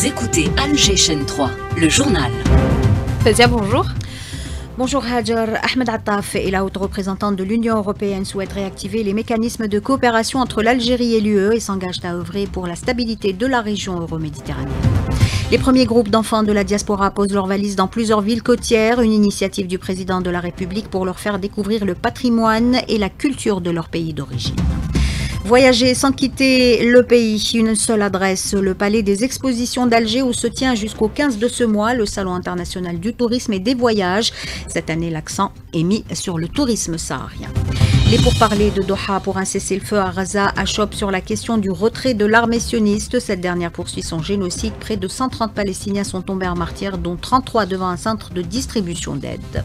Vous écoutez Alger Chaîne 3, le journal. Fazia, bonjour. Bonjour Hajar. Ahmed Attaf et la haute représentante de l'Union européenne souhaitent réactiver les mécanismes de coopération entre l'Algérie et l'UE et s'engagent à œuvrer pour la stabilité de la région euro-méditerranéenne. Les premiers groupes d'enfants de la diaspora posent leurs valises dans plusieurs villes côtières, une initiative du président de la République pour leur faire découvrir le patrimoine et la culture de leur pays d'origine. Voyager sans quitter le pays, une seule adresse, le palais des expositions d'Alger où se tient jusqu'au 15 de ce mois le Salon international du tourisme et des voyages. Cette année, l'accent est mis sur le tourisme saharien. Les pourparlers de Doha pour un cessez-le-feu à Gaza achoppent sur la question du retrait de l'armée sioniste. Cette dernière poursuit son génocide. Près de 130 Palestiniens sont tombés en martyrs, dont 33 devant un centre de distribution d'aide.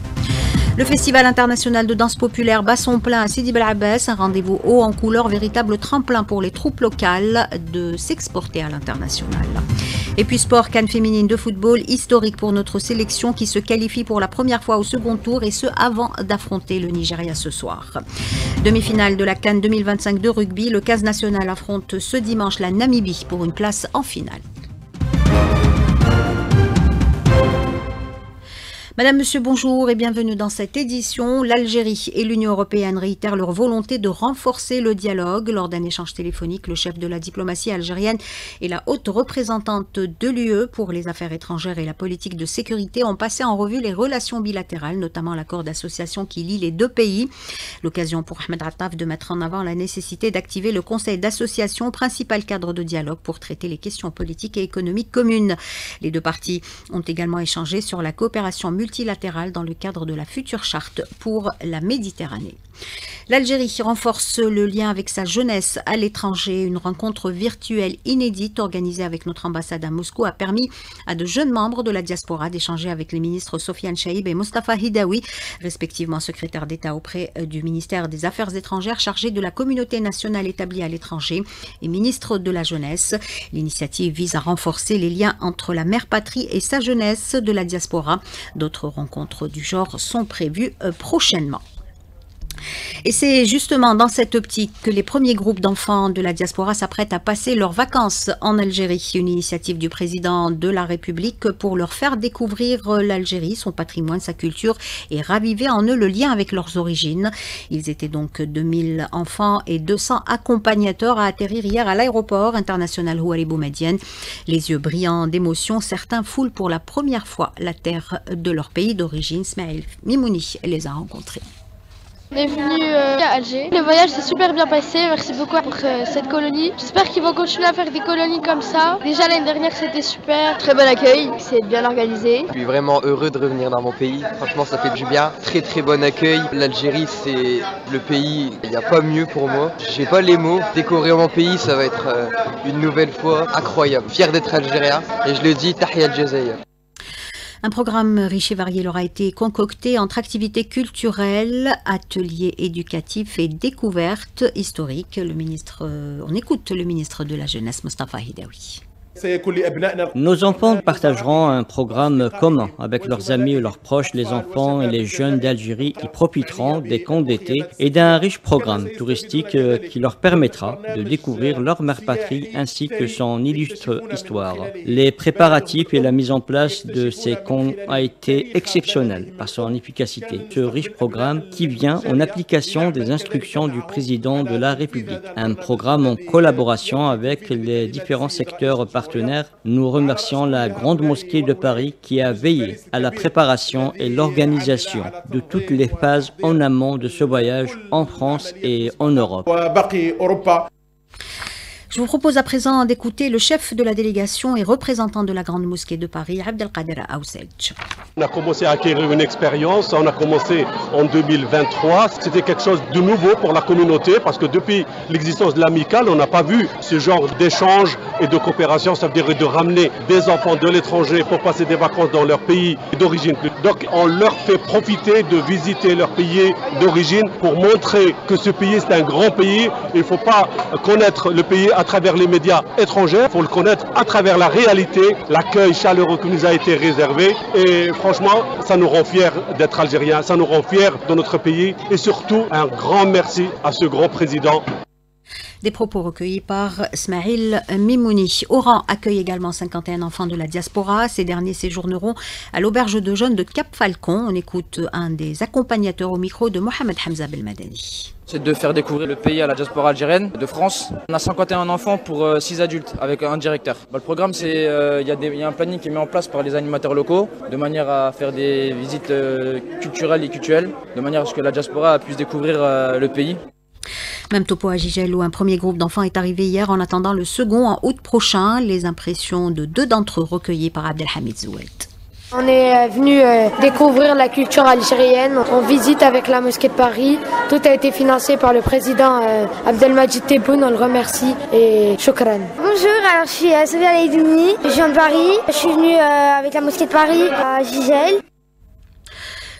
Le Festival international de danse populaire bat son plein à Sidi Bel Abbès, un rendez-vous haut en couleur, véritable tremplin pour les troupes locales de s'exporter à l'international. Et puis sport, CAN féminine de football, historique pour notre sélection qui se qualifie pour la première fois au second tour et ce avant d'affronter le Nigeria ce soir. Demi-finale de la CAN 2025 de rugby, le CAS national affronte ce dimanche la Namibie pour une place en finale. Madame, Monsieur, bonjour et bienvenue dans cette édition. L'Algérie et l'Union européenne réitèrent leur volonté de renforcer le dialogue. Lors d'un échange téléphonique, le chef de la diplomatie algérienne et la haute représentante de l'UE pour les affaires étrangères et la politique de sécurité ont passé en revue les relations bilatérales, notamment l'accord d'association qui lie les deux pays. L'occasion pour Ahmed Attaf de mettre en avant la nécessité d'activer le Conseil d'association, principal cadre de dialogue pour traiter les questions politiques et économiques communes. Les deux parties ont également échangé sur la coopération multilatérale dans le cadre de la future charte pour la Méditerranée. L'Algérie renforce le lien avec sa jeunesse à l'étranger. Une rencontre virtuelle inédite organisée avec notre ambassade à Moscou a permis à de jeunes membres de la diaspora d'échanger avec les ministres Sofiane Chaïb et Mostafa Hidaoui, respectivement secrétaire d'État auprès du ministère des Affaires étrangères chargé de la communauté nationale établie à l'étranger et ministre de la jeunesse. L'initiative vise à renforcer les liens entre la mère patrie et sa jeunesse de la diaspora. D'autres rencontres du genre sont prévues prochainement. Et c'est justement dans cette optique que les premiers groupes d'enfants de la diaspora s'apprêtent à passer leurs vacances en Algérie. Une initiative du président de la République pour leur faire découvrir l'Algérie, son patrimoine, sa culture et raviver en eux le lien avec leurs origines. Ils étaient donc 2000 enfants et 200 accompagnateurs à atterrir hier à l'aéroport international Houari Boumediene. Les yeux brillants d'émotion, certains foulent pour la première fois la terre de leur pays d'origine. Smaïl Mimouni les a rencontrés. On est venu à Alger. Le voyage s'est super bien passé. Merci beaucoup pour cette colonie. J'espère qu'ils vont continuer à faire des colonies comme ça. Déjà l'année dernière c'était super. Très bon accueil, c'est bien organisé. Je suis vraiment heureux de revenir dans mon pays. Franchement ça fait du bien. Très très bon accueil. L'Algérie c'est le pays, il n'y a pas mieux pour moi. J'ai pas les mots. Découvrir mon pays ça va être une nouvelle fois incroyable. Fier d'être algérien et je le dis, Tahia al-Jazair. Un programme riche et varié leur a été concocté entre activités culturelles, ateliers éducatifs et découvertes historiques. On écoute le ministre de la Jeunesse, Mostafa Hidaoui. Nos enfants partageront un programme commun avec leurs amis et leurs proches, les enfants et les jeunes d'Algérie qui profiteront des camps d'été et d'un riche programme touristique qui leur permettra de découvrir leur mère patrie ainsi que son illustre histoire. Les préparatifs et la mise en place de ces camps a été exceptionnel par son efficacité. Ce riche programme qui vient en application des instructions du président de la République. Un programme en collaboration avec les différents secteurs partenaires. Nous remercions la Grande Mosquée de Paris qui a veillé à la préparation et l'organisation de toutes les phases en amont de ce voyage en France et en Europe. Je vous propose à présent d'écouter le chef de la délégation et représentant de la Grande Mosquée de Paris, Abdelkader Aousedj. On a commencé à acquérir une expérience, on a commencé en 2023. C'était quelque chose de nouveau pour la communauté parce que depuis l'existence de l'amicale, on n'a pas vu ce genre d'échange et de coopération, ça veut dire de ramener des enfants de l'étranger pour passer des vacances dans leur pays d'origine. Donc on leur fait profiter de visiter leur pays d'origine pour montrer que ce pays c'est un grand pays. Il ne faut pas connaître le pays à travers les médias étrangers, il faut le connaître à travers la réalité, l'accueil chaleureux qui nous a été réservé. Et franchement, ça nous rend fiers d'être Algériens, ça nous rend fiers de notre pays et surtout un grand merci à ce grand président. Des propos recueillis par Smaïl Mimouni. Oran accueille également 51 enfants de la diaspora. Ces derniers séjourneront à l'auberge de jeunes de Cap-Falcon. On écoute un des accompagnateurs au micro de Mohamed Hamza Belmadani. C'est de faire découvrir le pays à la diaspora algérienne de France. On a 51 enfants pour 6 adultes avec un directeur. Le programme, c'est il y a un planning qui est mis en place par les animateurs locaux de manière à faire des visites culturelles et cultuelles, de manière à ce que la diaspora puisse découvrir le pays. Même topo à Gigel où un premier groupe d'enfants est arrivé hier en attendant le second en août prochain. Les impressions de 2 d'entre eux recueillies par Abdelhamid Zoued. On est venu découvrir la culture algérienne. On visite avec la mosquée de Paris. Tout a été financé par le président Abdelmajid Tebboune. On le remercie et shukran. Bonjour, alors je suis Sophia Leidouni, je viens de Paris. Je suis venue avec la mosquée de Paris à Gigel.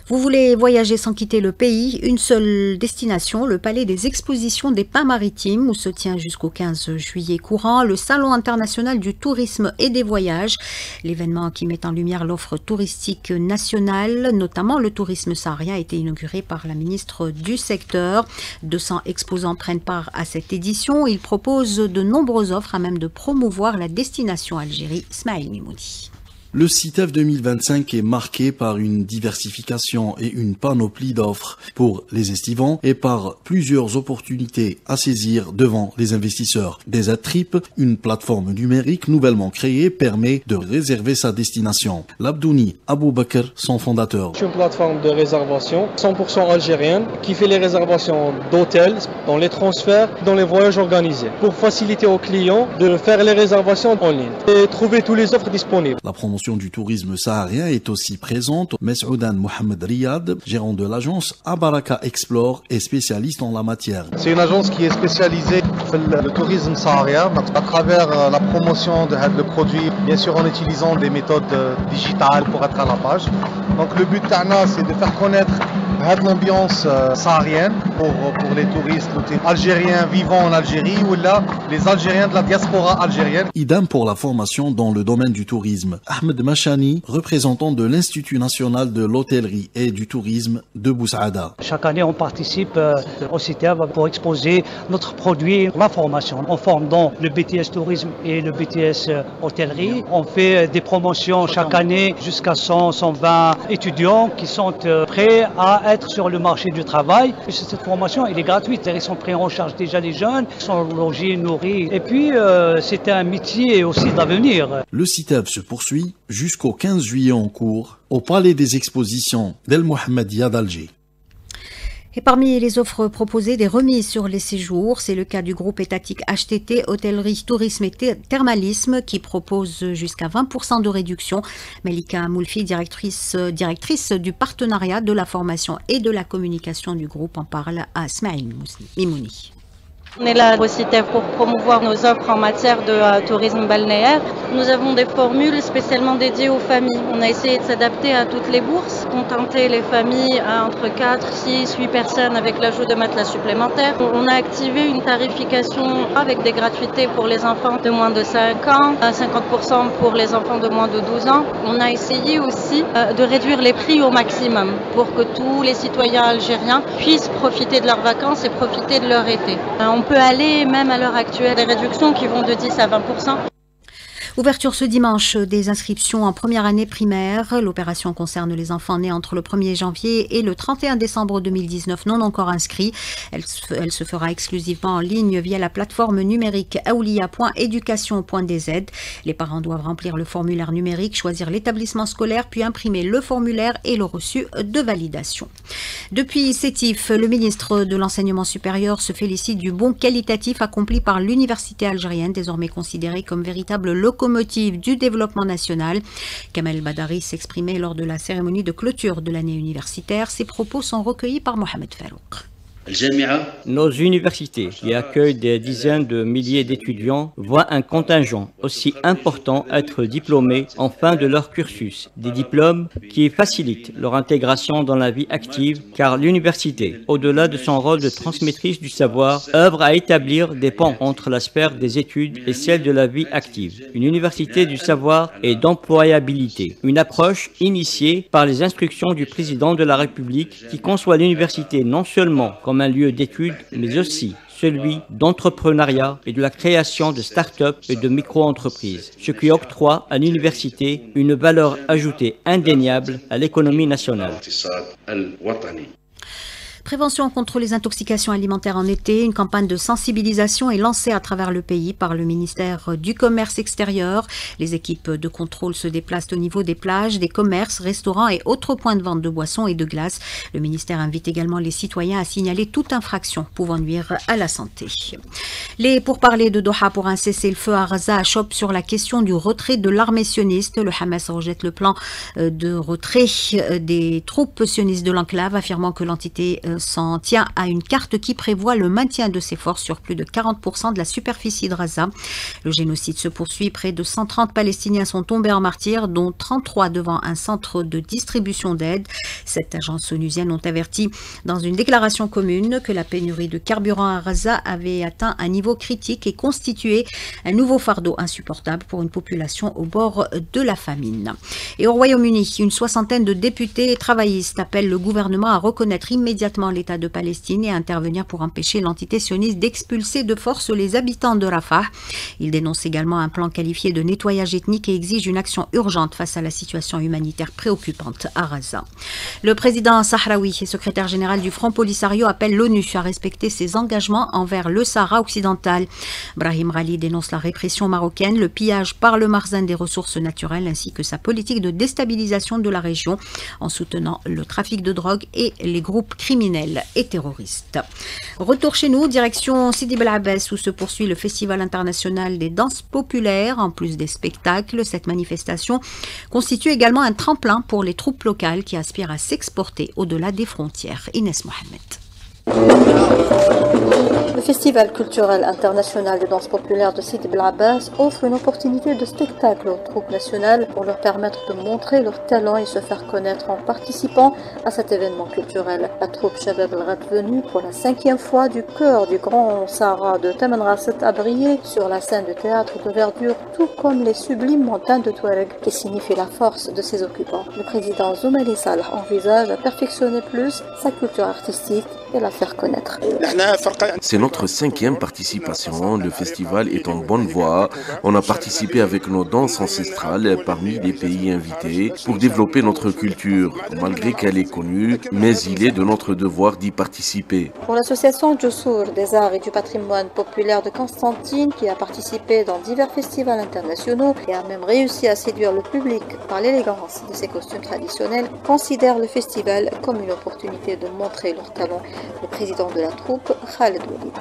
Vous voulez voyager sans quitter le pays, une seule destination, le Palais des Expositions des Pins Maritimes, où se tient jusqu'au 15 juillet courant le Salon international du tourisme et des voyages. L'événement qui met en lumière l'offre touristique nationale, notamment le tourisme saharien, a été inauguré par la ministre du secteur. 200 exposants prennent part à cette édition. Ils proposent de nombreuses offres à même de promouvoir la destination Algérie. Smaïl Mimouni. Le CITEF 2025 est marqué par une diversification et une panoplie d'offres pour les estivants et par plusieurs opportunités à saisir devant les investisseurs. DZ-Trip, une plateforme numérique nouvellement créée, permet de réserver sa destination. Labdouni Abou Bakr, son fondateur. C'est une plateforme de réservation 100% algérienne qui fait les réservations d'hôtels, dans les transferts, dans les voyages organisés, pour faciliter aux clients de faire les réservations en ligne et trouver toutes les offres disponibles. La promotion du tourisme saharien est aussi présente. Mesoudan Mohamed Riyad, gérant de l'agence Abaraka Explore, est spécialiste en la matière. C'est une agence qui est spécialisée dans le tourisme saharien à travers la promotion de produits, bien sûr en utilisant des méthodes digitales pour être à la page. Donc le but c'est de faire connaître l'ambiance saharienne pour les touristes algériens vivant en Algérie ou là les Algériens de la diaspora algérienne. Idem pour la formation dans le domaine du tourisme. Ahmed Machani, représentant de l'Institut national de l'hôtellerie et du tourisme de Boussaada. Chaque année, on participe au CITEF pour exposer notre produit, la formation. On forme dans le BTS tourisme et le BTS hôtellerie. On fait des promotions chaque année jusqu'à 100-120 étudiants qui sont prêts à être sur le marché du travail. Et cette formation, elle est gratuite. Ils sont pris en charge déjà les jeunes, ils sont logés, nourris. Et puis, c'est un métier aussi d'avenir. Le CITEF se poursuit jusqu'au 15 juillet en cours au Palais des Expositions d'El Mohammedia d'Alger. Et parmi les offres proposées, des remises sur les séjours. C'est le cas du groupe étatique HTT, Hôtellerie, Tourisme et Thermalisme, qui propose jusqu'à 20% de réduction. Melika Moulfi, directrice du partenariat de la formation et de la communication du groupe, en parle à Smaïl Mimouni. On est là au CITEF pour promouvoir nos offres en matière de tourisme balnéaire. Nous avons des formules spécialement dédiées aux familles. On a essayé de s'adapter à toutes les bourses, contenter les familles à entre 4, 6, 8 personnes avec l'ajout de matelas supplémentaires. On a activé une tarification avec des gratuités pour les enfants de moins de 5 ans, 50% pour les enfants de moins de 12 ans. On a essayé aussi de réduire les prix au maximum pour que tous les citoyens algériens puissent profiter de leurs vacances et profiter de leur été. On peut aller même à l'heure actuelle des réductions qui vont de 10 à 20%. Ouverture ce dimanche des inscriptions en première année primaire. L'opération concerne les enfants nés entre le 1er janvier et le 31 décembre 2019 non encore inscrits. Elle se fera exclusivement en ligne via la plateforme numérique aoulia.education.dz. Les parents doivent remplir le formulaire numérique, choisir l'établissement scolaire, puis imprimer le formulaire et le reçu de validation. Depuis Sétif, le ministre de l'Enseignement supérieur se félicite du bond qualitatif accompli par l'université algérienne, désormais considérée comme véritable locomotive du développement national. Kamel Badari s'exprimait lors de la cérémonie de clôture de l'année universitaire. Ses propos sont recueillis par Mohamed Farouk. Nos universités, qui accueillent des dizaines de milliers d'étudiants, voient un contingent aussi important être diplômés en fin de leur cursus. Des diplômes qui facilitent leur intégration dans la vie active, car l'université, au-delà de son rôle de transmettrice du savoir, œuvre à établir des ponts entre la sphère des études et celle de la vie active. Une université du savoir et d'employabilité. Une approche initiée par les instructions du président de la République qui conçoit l'université non seulement comme un lieu d'études, mais aussi celui d'entrepreneuriat et de la création de start-up et de micro-entreprises, ce qui octroie à l'université une valeur ajoutée indéniable à l'économie nationale. Prévention contre les intoxications alimentaires en été, une campagne de sensibilisation est lancée à travers le pays par le ministère du Commerce extérieur. Les équipes de contrôle se déplacent au niveau des plages, des commerces, restaurants et autres points de vente de boissons et de glace. Le ministère invite également les citoyens à signaler toute infraction pouvant nuire à la santé. Les pourparlers de Doha pour un cessez-le-feu à Gaza achoppent sur la question du retrait de l'armée sioniste. Le Hamas rejette le plan de retrait des troupes sionistes de l'enclave, affirmant que l'entité s'en tient à une carte qui prévoit le maintien de ses forces sur plus de 40% de la superficie de Gaza. Le génocide se poursuit. Près de 130 Palestiniens sont tombés en martyrs, dont 33 devant un centre de distribution d'aide. Cette agence onusienne ont averti dans une déclaration commune que la pénurie de carburant à Gaza avait atteint un niveau critique et constituait un nouveau fardeau insupportable pour une population au bord de la famine. Et au Royaume-Uni, une soixantaine de députés travaillistes appellent le gouvernement à reconnaître immédiatement l'État de Palestine et à intervenir pour empêcher l'entité sioniste d'expulser de force les habitants de Rafah. Ils dénoncent également un plan qualifié de nettoyage ethnique et exigent une action urgente face à la situation humanitaire préoccupante à Gaza. Le président sahraoui et secrétaire général du Front Polisario appelle l'ONU à respecter ses engagements envers le Sahara occidental. Brahim Ghali dénonce la répression marocaine, le pillage par le Marzen des ressources naturelles ainsi que sa politique de déstabilisation de la région en soutenant le trafic de drogue et les groupes criminels et terroristes. Retour chez nous, direction Sidi Bel Abbès où se poursuit le Festival international des danses populaires. En plus des spectacles, cette manifestation constitue également un tremplin pour les troupes locales qui aspirent à s'exporter au-delà des frontières. Inès Mohamed. Le Festival culturel international de danse populaire de Sidi Bel Abbès offre une opportunité de spectacle aux troupes nationales pour leur permettre de montrer leur talent et se faire connaître en participant à cet événement culturel. La troupe Shabab El Ghad venue pour la 5e fois du cœur du Grand Sahara de Tamanrasset a brillé sur la scène de théâtre de verdure, tout comme les sublimes montagnes de Touareg qui signifient la force de ses occupants. Le président Zoumaili Saleh envisage à perfectionner plus sa culture artistique et la faire connaître. C'est notre 5e participation. Le festival est en bonne voie. On a participé avec nos danses ancestrales parmi les pays invités pour développer notre culture, malgré qu'elle est connue, mais il est de notre devoir d'y participer. Pour l'association Djoussour des arts et du patrimoine populaire de Constantine, qui a participé dans divers festivals internationaux et a même réussi à séduire le public par l'élégance de ses costumes traditionnels, considère le festival comme une opportunité de montrer leur talent. Le président de la troupe, Khaled Walid.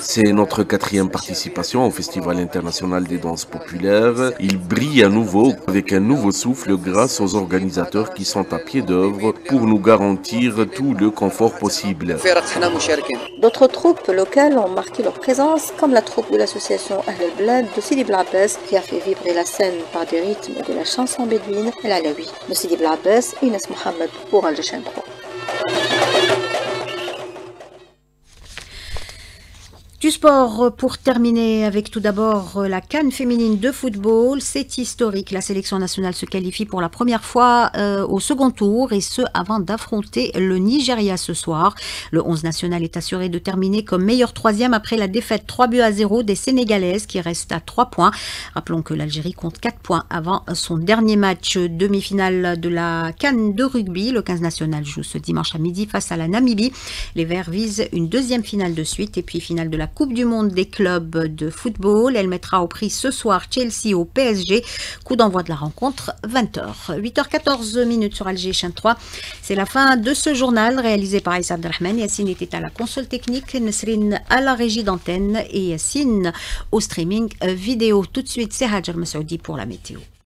C'est notre 4e participation au Festival international des danses populaires. Il brille à nouveau avec un nouveau souffle grâce aux organisateurs qui sont à pied d'œuvre pour nous garantir tout le confort possible. D'autres troupes locales ont marqué leur présence, comme la troupe de l'association Ahl El-Blad de Sidi Bel Abbès qui a fait vibrer la scène par des rythmes de la chanson bédouine El Alaoui. De Sidi Bel Abbès, Inès Mohamed pour Al-Jachin 3. Du sport pour terminer avec tout d'abord la CAN féminine de football. C'est historique. La sélection nationale se qualifie pour la première fois au second tour et ce avant d'affronter le Nigeria ce soir. Le 11 national est assuré de terminer comme meilleur 3e après la défaite 3-0 des Sénégalaises qui restent à 3 points. Rappelons que l'Algérie compte 4 points avant son dernier match demi-finale de la CAN de rugby. Le 15 national joue ce dimanche à midi face à la Namibie. Les Verts visent une 2e finale de suite et puis finale de la Coupe du monde des clubs de football. Elle mettra au prix ce soir Chelsea au PSG. Coup d'envoi de la rencontre 20h. 8h14 sur Al-Jachin 3. C'est la fin de ce journal réalisé par Aïssa Abdelrahman. Yassine était à la console technique, Nesrine à la régie d'antenne et Yassine au streaming vidéo. Tout de suite, c'est Hajar Masoudi pour la météo.